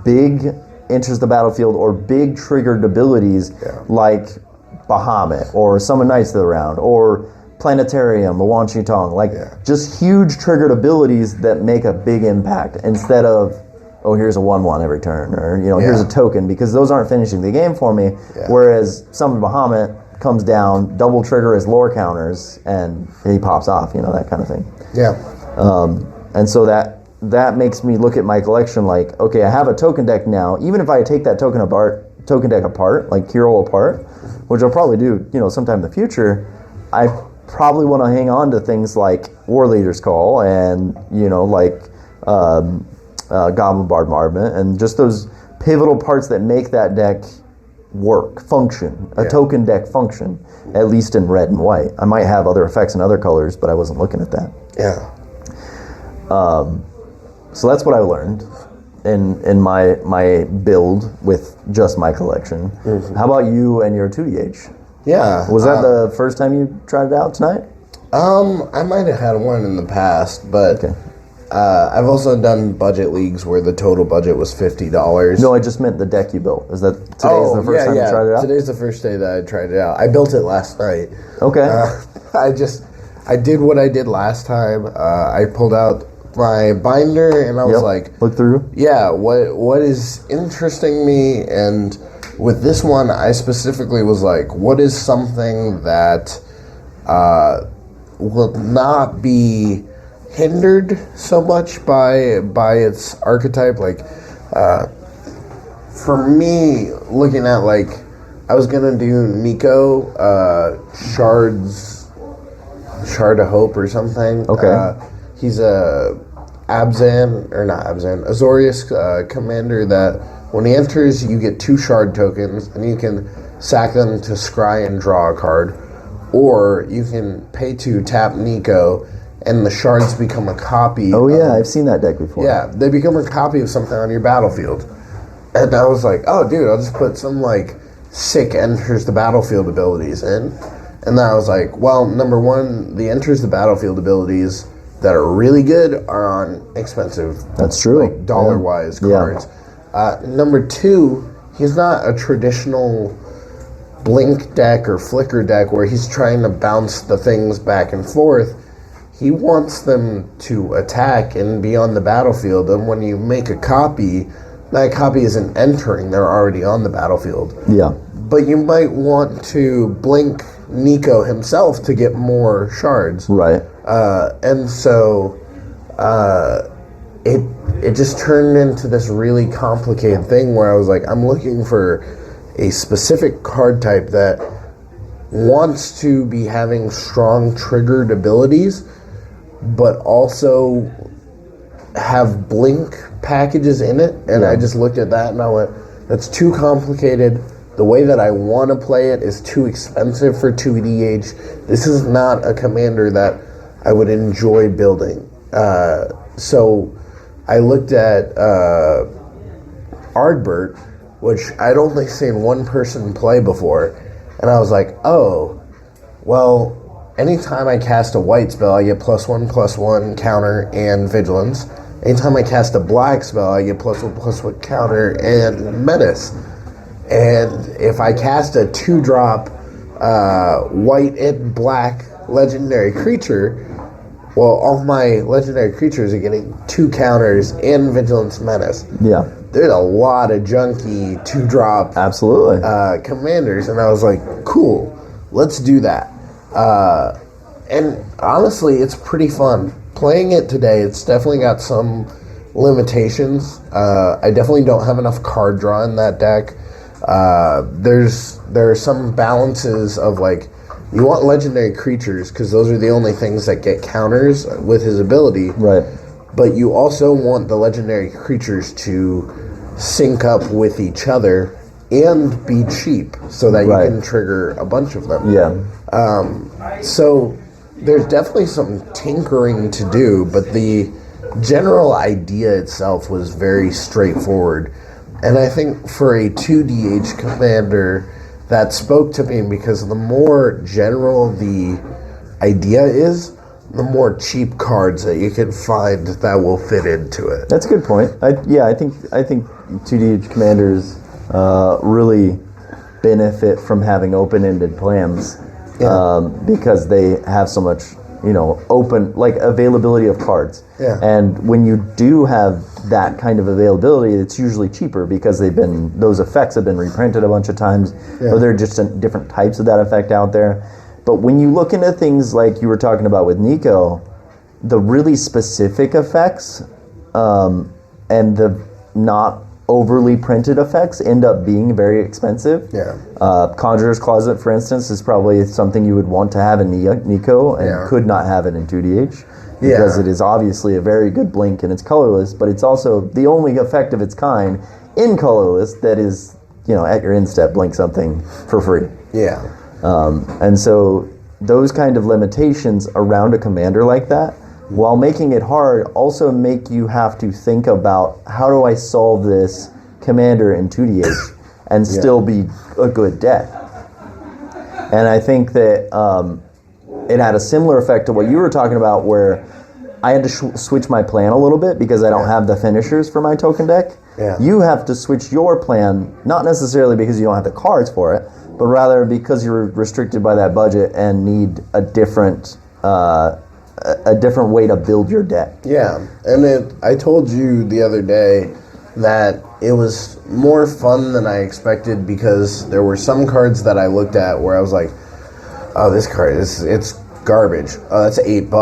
big enters the battlefield or big triggered abilities like Bahamut or Summon Knights of the Round or Planetarium, the Wan Shi Tong, just huge triggered abilities that make a big impact instead of, oh, here's a 1/1 every turn, or here's a token, because those aren't finishing the game for me. Whereas Summon Bahamut comes down, double trigger his lore counters, and he pops off. That kind of thing. Yeah. And so that makes me look at my collection like, okay, I have a token deck now. Even if I take that token deck apart, like hero apart, which I'll probably do, sometime in the future, I probably want to hang on to things like War Leader's Call and Goblin Bombardment, and just those pivotal parts that make that deck function, a token deck function, at least in red and white. I might have other effects in other colors, but I wasn't looking at that. Yeah. So that's what I learned in my build with just my collection. Mm-hmm. How about you and your 2DH? Yeah. Was that the first time you tried it out tonight? I might have had one in the past, but okay. I've also done budget leagues where the total budget was $50. No, I just meant the deck you built. Is that today's the first time you tried it out? Today's the first day that I tried it out. I built it last night. Okay. I did what I did last time. I pulled out my binder and I was like, look through. Yeah, what is interesting me, and with this one I specifically was like, what is something that will not be hindered so much by its archetype? Like, for me, looking at, like, I was gonna do Nico, Shard of Hope or something. Okay. He's a Azorius commander that when he enters, you get 2 shard tokens, and you can sack them to scry and draw a card, or you can pay to tap Nico, and the shards become a copy. Oh yeah, I've seen that deck before. Yeah, they become a copy of something on your battlefield. And I was like, oh dude, I'll just put some like sick enters the battlefield abilities in. And then I was like, well, number one, the enters the battlefield abilities that are really good are on expensive. That's true. Like dollar-wise cards. Number two, he's not a traditional blink deck or flicker deck where he's trying to bounce the things back and forth. He wants them to attack and be on the battlefield, and when you make a copy, that copy isn't entering, they're already on the battlefield. Yeah. But you might want to blink Nico himself to get more shards. Right. And so it just turned into this really complicated thing where I was like, I'm looking for a specific card type that wants to be having strong triggered abilities, but also have blink packages in it. And I just looked at that and I went, that's too complicated. The way that I want to play it is too expensive for 2DH. This is not a commander that I would enjoy building. So I looked at Ardbert, which I'd only seen one person play before, and I was like, oh, well, anytime I cast a white spell, I get +1/+1 counter and vigilance. Anytime I cast a black spell, I get +1/+1 counter and menace. And if I cast a 2-drop white and black legendary creature, well, all my legendary creatures are getting 2 counters and vigilance menace. Yeah. There's a lot of junky 2-drop absolutely commanders, and I was like, cool, let's do that. And honestly, it's pretty fun. Playing it today, it's definitely got some limitations. I definitely don't have enough card draw in that deck. There are some balances of, like, you want legendary creatures because those are the only things that get counters with his ability. Right. But you also want the legendary creatures to sync up with each other and be cheap so that you can trigger a bunch of them. Yeah. So there's definitely some tinkering to do, but the general idea itself was very straightforward. And I think for a 2DH commander, that spoke to me because the more general the idea is, the more cheap cards that you can find that will fit into it. That's a good point. I think 2DH commanders really benefit from having open-ended plans because they have so much open, like availability of cards. Yeah. And when you do have that kind of availability, it's usually cheaper because those effects have been reprinted a bunch of times, or there are just different types of that effect out there. But when you look into things like you were talking about with Nico, the really specific effects and the not overly printed effects end up being very expensive. Yeah. Conjurer's Closet, for instance, is probably something you would want to have in Nico and could not have it in 2DH because it is obviously a very good blink and it's colorless, but it's also the only effect of its kind in colorless that is, at your instep, blink something for free. Yeah. And so those kind of limitations around a commander like that, while making it hard, also make you have to think about how do I solve this commander in 2DH and still be a good deck. And I think that it had a similar effect to what you were talking about, where I had to switch my plan a little bit because I don't have the finishers for my token deck. Yeah. You have to switch your plan, not necessarily because you don't have the cards for it, but rather because you're restricted by that budget and need a different way to build your deck. Yeah, and I told you the other day that it was more fun than I expected because there were some cards that I looked at where I was like, oh, this card it's garbage. Oh, that's $8.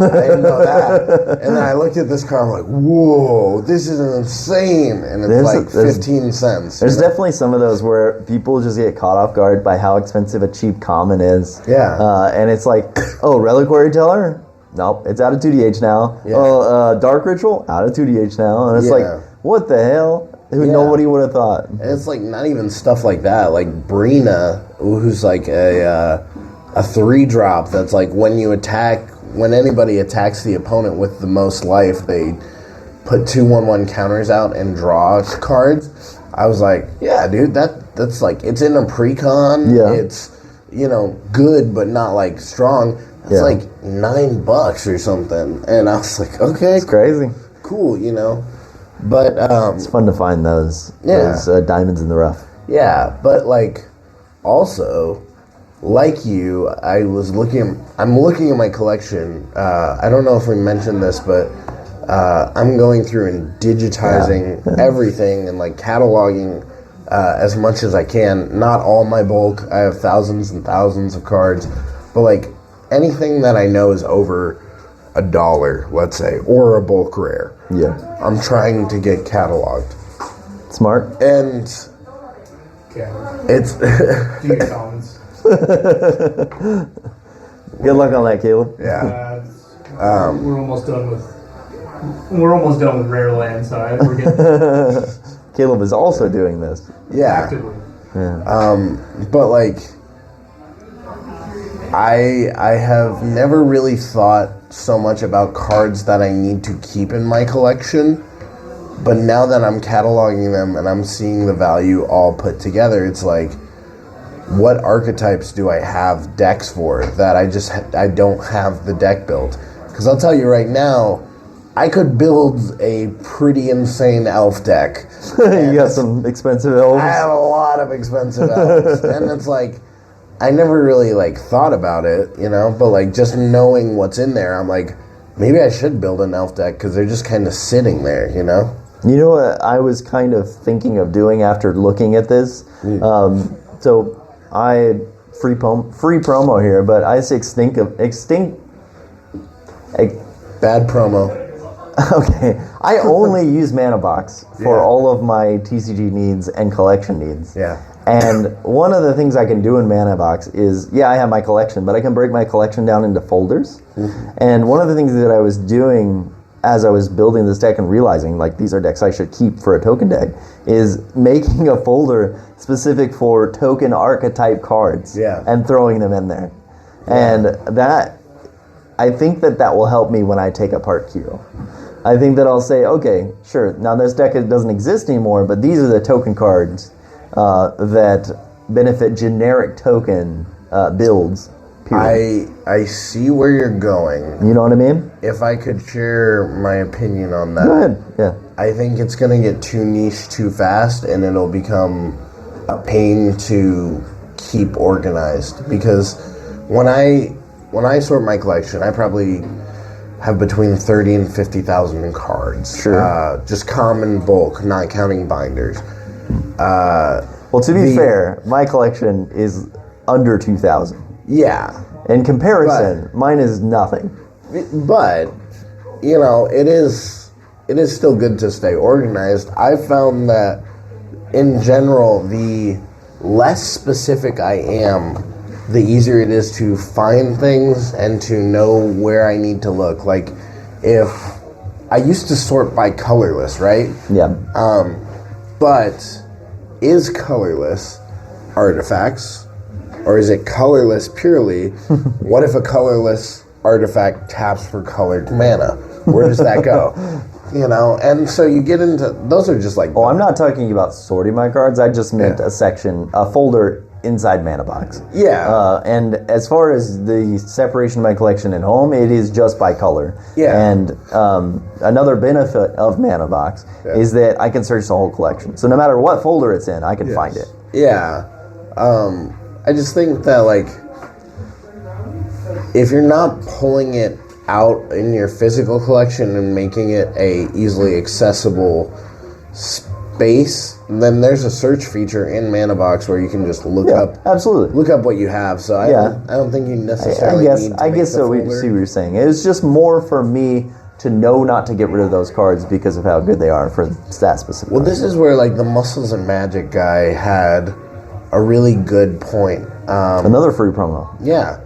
I didn't know that. And then I looked at this card, I'm like, whoa, this is insane. And it's There's 15 cents. There's definitely some of those where people just get caught off guard by how expensive a cheap common is. Yeah. And it's like, oh, Reliquary Teller? Nope, it's out of 2DH now. Yeah. Oh, Dark Ritual? Out of 2DH now. And it's like, what the hell? Nobody would have thought. And it's like not even stuff like that. Like Brina, who's like a 3-drop that's like when anybody attacks the opponent with the most life, they put 2/1/1 counters out and draw cards. I was like, yeah, dude, that's like, it's in a precon. Yeah. It's, good, but not like strong. It's like $9 or something. And I was like, okay. It's crazy. Cool, But, It's fun to find those diamonds in the rough. yeah, but like, also, like you, I'm looking at my collection. I don't know if we mentioned this, but I'm going through and digitizing everything and like cataloging as much as I can. Not all my bulk. I have thousands and thousands of cards, but like anything that I know is over $1, let's say, or a bulk rare. Yeah. I'm trying to get cataloged. Smart. And Okay. it's Do your comments. Good luck on that, Caleb. yeah. We're almost done with rare land side. We're getting Caleb is also doing this. Yeah. actively. But like I have never really thought so much about cards that I need to keep in my collection. But now that I'm cataloging them and I'm seeing the value all put together, it's like, what archetypes do I have decks for that I don't have the deck built? Because I'll tell you right now, I could build a pretty insane elf deck. You got some expensive elves. I have a lot of expensive elves. And it's like, I never really like thought about it, but like just knowing what's in there, I'm like, maybe I should build an elf deck because they're just kind of sitting there, You know what I was kind of thinking of doing after looking at this? So I free promo here, but I say extinct. Bad promo. Okay, I only use Mana Box for all of my TCG needs and collection needs. Yeah. And one of the things I can do in Mana Box is, I have my collection, but I can break my collection down into folders. And one of the things that I was doing as I was building this deck and realizing, like, these are decks I should keep for a token deck, is making a folder specific for token archetype cards and throwing them in there. And that, I think that will help me when I take apart Kiro. I think that I'll say, okay, sure, now this deck doesn't exist anymore, but these are the token cards that benefit generic token builds. Period. I see where you're going. You know what I mean? If I could share my opinion on that. Go ahead. Yeah. I think it's going to get too niche too fast, and it'll become a pain to keep organized. Because when I when I sort my collection, I probably have between 30 and 50,000 cards. Sure. Just common bulk, not counting binders. Well, to be fair, my collection is under 2,000. Yeah. In comparison, mine is nothing. But, you know, it is still good to stay organized. I've found that, in general, the less specific I am, the easier it is to find things and to know where I need to look. Like, if I used to sort by colorless, right? Yeah. But is colorless artifacts, or is it colorless purely? What if a colorless artifact taps for colored mana? Where does that go? You know, and so you get into, those are just like... Oh, I'm not talking about sorting my cards. I just meant a section, a folder inside Mana Box. Yeah. And as far as the separation of my collection at home, it is just by color. Yeah. And another benefit of Mana Box is that I can search the whole collection. So no matter what folder it's in, I can find it. Yeah. I just think that, like, if you're not pulling it out in your physical collection and making it a easily accessible space, then there's a search feature in Mana Box where you can just look absolutely. look up what you have. So I don't think you necessarily need to I guess so. We see what you're saying. It's just more for me to know not to get rid of those cards because of how good they are for stat specific. Well, this is where, like, the Muscles and Magic guy had a really good point. Another free promo. Yeah.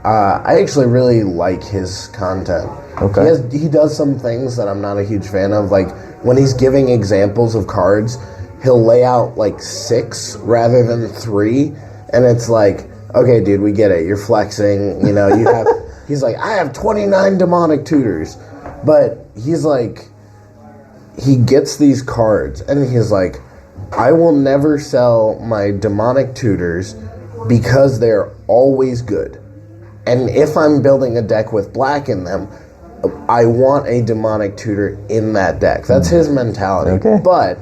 I actually really like his content. Okay. He does some things that I'm not a huge fan of. Like, when he's giving examples of cards, he'll lay out, like, 6 rather than 3. And it's like, okay, dude, we get it. You're flexing. You know, you have... He's like, I have 29 Demonic Tutors. But he's like... He gets these cards, and he's like, I will never sell my Demonic Tutors because they're always good. And if I'm building a deck with black in them, I want a Demonic Tutor in that deck. That's his mentality. Okay. But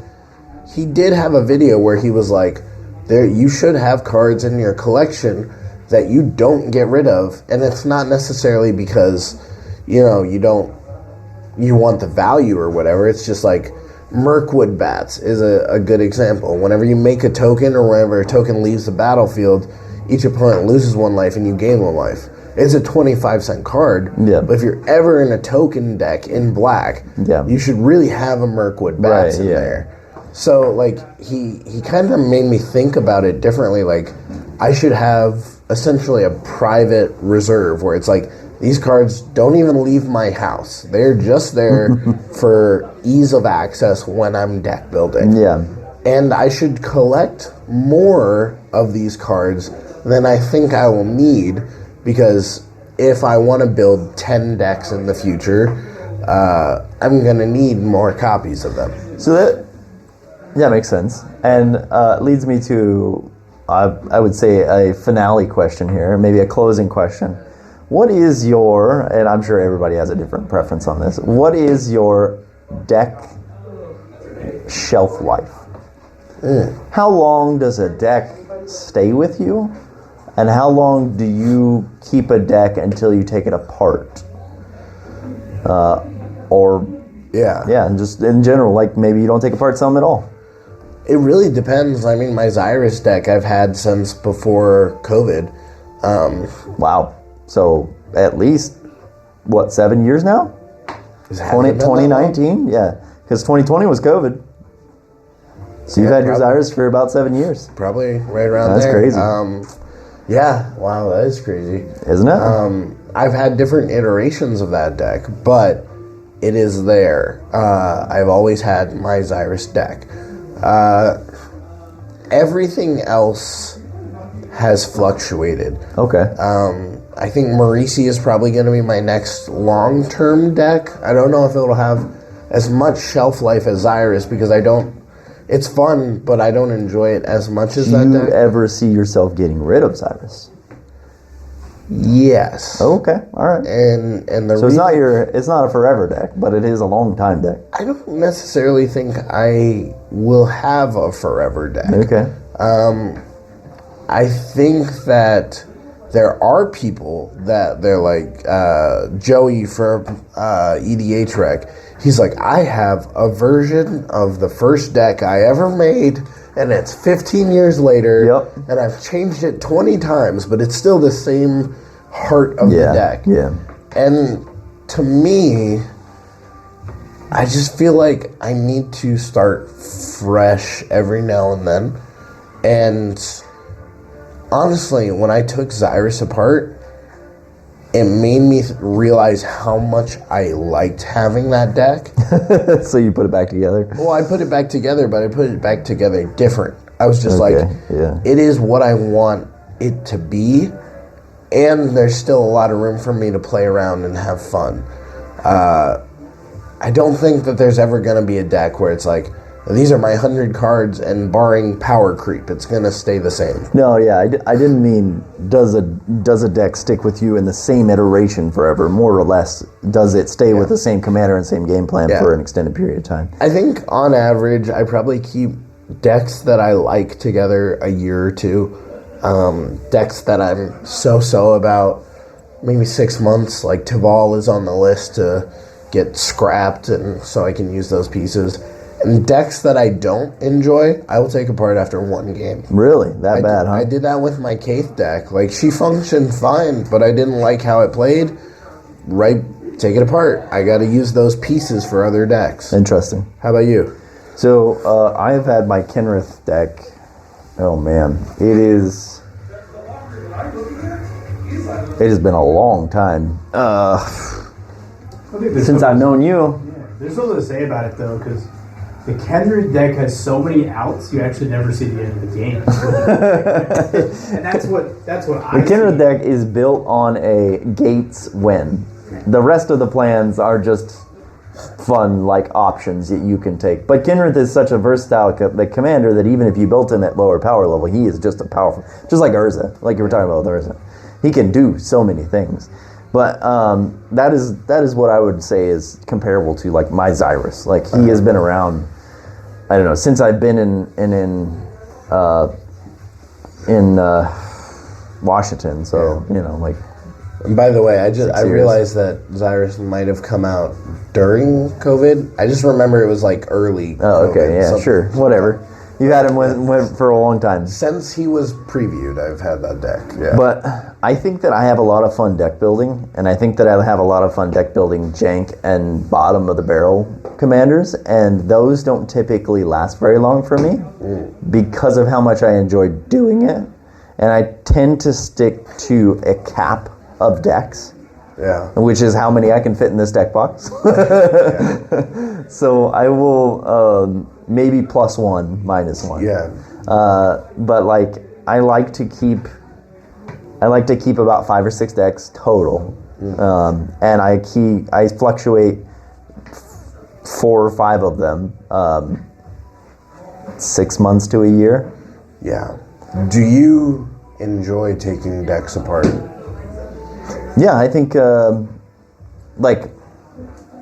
he did have a video where he was like, you should have cards in your collection that you don't get rid of. And it's not necessarily because, you know, you want the value or whatever. It's just like, Mirkwood Bats is a good example. Whenever you make a token or whenever a token leaves the battlefield, each opponent loses 1 life and you gain 1 life. It's a 25-cent card, but if you're ever in a token deck in black, you should really have a Mirkwood Bats in there. So, like, he kind of made me think about it differently. Like, I should have essentially a private reserve where it's like, these cards don't even leave my house. They're just there for ease of access when I'm deck building. Yeah. And I should collect more of these cards than I think I will need, because if I want to build 10 decks in the future, I'm going to need more copies of them. So that makes sense. And leads me to, I would say, a finale question here, maybe a closing question. What is your, and I'm sure everybody has a different preference on this, what is your deck shelf life? How long does a deck stay with you? And how long do you keep a deck until you take it apart? And just in general, like maybe you don't take apart some at all. It really depends. I mean, my Xyrus deck I've had since before COVID. Wow. So at least, 7 years now? 2019? Yeah. Because 2020 was COVID. So you've had your Xyrus for about 7 years. Probably right around there. That's crazy. Yeah. Wow, that is crazy. Isn't it? I've had different iterations of that deck, but it is there. I've always had my Xyrus deck. Everything else has fluctuated. Okay. I think Marisi is probably going to be my next long-term deck. I don't know if it'll have as much shelf life as Xyrus because it's fun, but I don't enjoy it as much as that deck. Do you ever see yourself getting rid of Xyrus? Yes. Okay, all right. And so it's not a forever deck, but it is a long time deck. I don't necessarily think I will have a forever deck. Okay. I think that there are people that they're like Joey from EDH Rec. He's like, I have a version of the first deck I ever made, and it's 15 years later, Yep. and I've changed it 20 times, but it's still the same heart of the deck. Yeah. And to me, I just feel like I need to start fresh every now and then. And honestly, when I took Xyrus apart, it made me realize how much I liked having that deck. So you put it back together? Well, I put it back together, but I put it back together different. I was just yeah. it is what I want it to be, and there's still a lot of room for me to play around and have fun. I don't think that there's ever going to be a deck where it's like, these are my 100 cards, and barring power creep, it's going to stay the same. No, yeah, I didn't mean does a deck stick with you in the same iteration forever, more or less. Does it stay with the same commander and same game plan for an extended period of time? I think on average, I probably keep decks that I like together a year or two. Decks that I'm so about maybe 6 months. Like Tival is on the list to get scrapped, and so I can use those pieces. And decks that I don't enjoy, I will take apart after one game. Really? That bad, huh? I did that with my Kaith deck. Like, she functioned fine, but I didn't like how it played. Right, take it apart. I got to use those pieces for other decks. Interesting. How about you? So, I have had my Kenrith deck. Oh, man. It has been a long time. Since I've known you. Yeah, there's something to say about it, though, because the Kenrith deck has so many outs, you actually never see the end of the game. And that's what I The Kenrith deck is built on a Gates win. The rest of the plans are just fun, like, options that you can take. But Kenrith is such a versatile commander that even if you built him at lower power level, he is just a powerful, just like Urza, like you were talking about with Urza. He can do so many things. But that is what I would say is comparable to, like, my Xyrus. Like, he has been around, I don't know, since I've been in Washington. So, you know, like. And by the way, I years. realized that Xyrus might have come out during COVID. I just remember it was like early. Oh, okay, COVID, yeah, something. sure, whatever. You had him went for a long time. Since he was previewed, I've had that deck. Yeah. But I think that I have a lot of fun deck building, and I think that I have a lot of fun deck building jank and bottom of the barrel commanders, and those don't typically last very long for me because of how much I enjoy doing it, and I tend to stick to a cap of decks. Yeah. Which is how many I can fit in this deck box. So I will maybe +1, -1. Yeah. But like I like to keep about 5 or 6 decks total, and I fluctuate 4 or 5 of them, 6 months to a year. Yeah. Do you enjoy taking decks apart? Yeah, I think like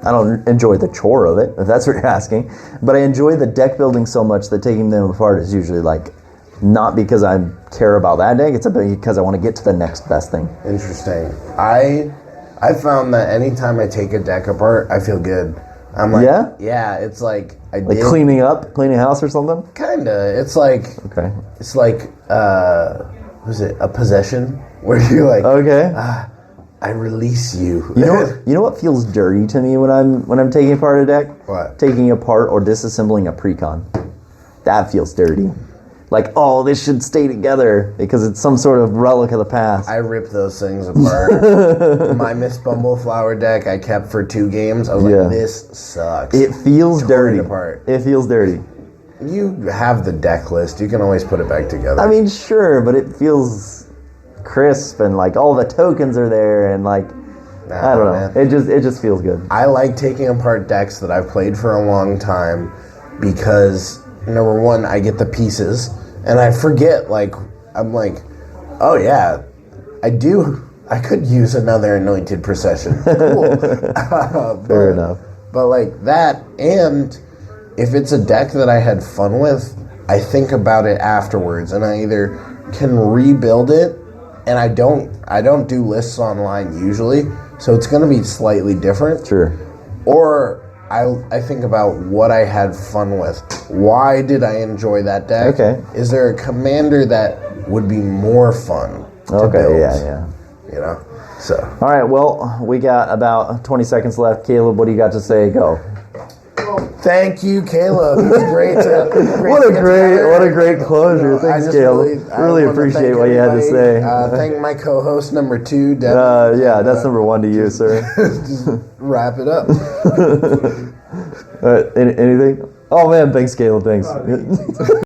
I don't enjoy the chore of it, if that's what you're asking, but I enjoy the deck building so much that taking them apart is usually like not because I care about that deck, it's because I want to get to the next best thing. Interesting. I found that anytime I take a deck apart, I feel good. I'm like, yeah, it's like cleaning house or something. Kinda. It's like Okay. It's like was it a possession where you're like, Okay. I release you. You know what feels dirty to me when I'm taking apart a deck? What? Taking apart or disassembling a precon. That feels dirty. Like, oh, this should stay together because it's some sort of relic of the past. I rip those things apart. My Miss Bumbleflower deck I kept for 2 games. I was like, this sucks. It feels dirty. Apart. It feels dirty. You have the deck list. You can always put it back together. I mean, sure, but it feels crisp and like all the tokens are there and like I don't know. Man. It just feels good. I like taking apart decks that I've played for a long time because number one, I get the pieces and I forget. Like I'm like, oh yeah, I could use another Anointed Procession. Cool. Fair enough. But like that, and if it's a deck that I had fun with, I think about it afterwards, and I either can rebuild it and I don't do lists online usually, so it's going to be slightly different. Sure. Or I think about what I had fun with. Why did I enjoy that deck? Okay. Is there a commander that would be more fun to Okay, build? yeah. You know? So. All right, well, we got about 20 seconds left. Caleb, what do you got to say? Go. Thank you, Caleb. It was great to What to a get great together. great closure. I Thanks, just Caleb. I Really wanna appreciate thank what you had to say. everybody. Thank my co-host number 2, Devin. Yeah, that's number 1 to you, sir. Just wrap it up. All right, anything? Oh man, thanks, Caleb. Thanks.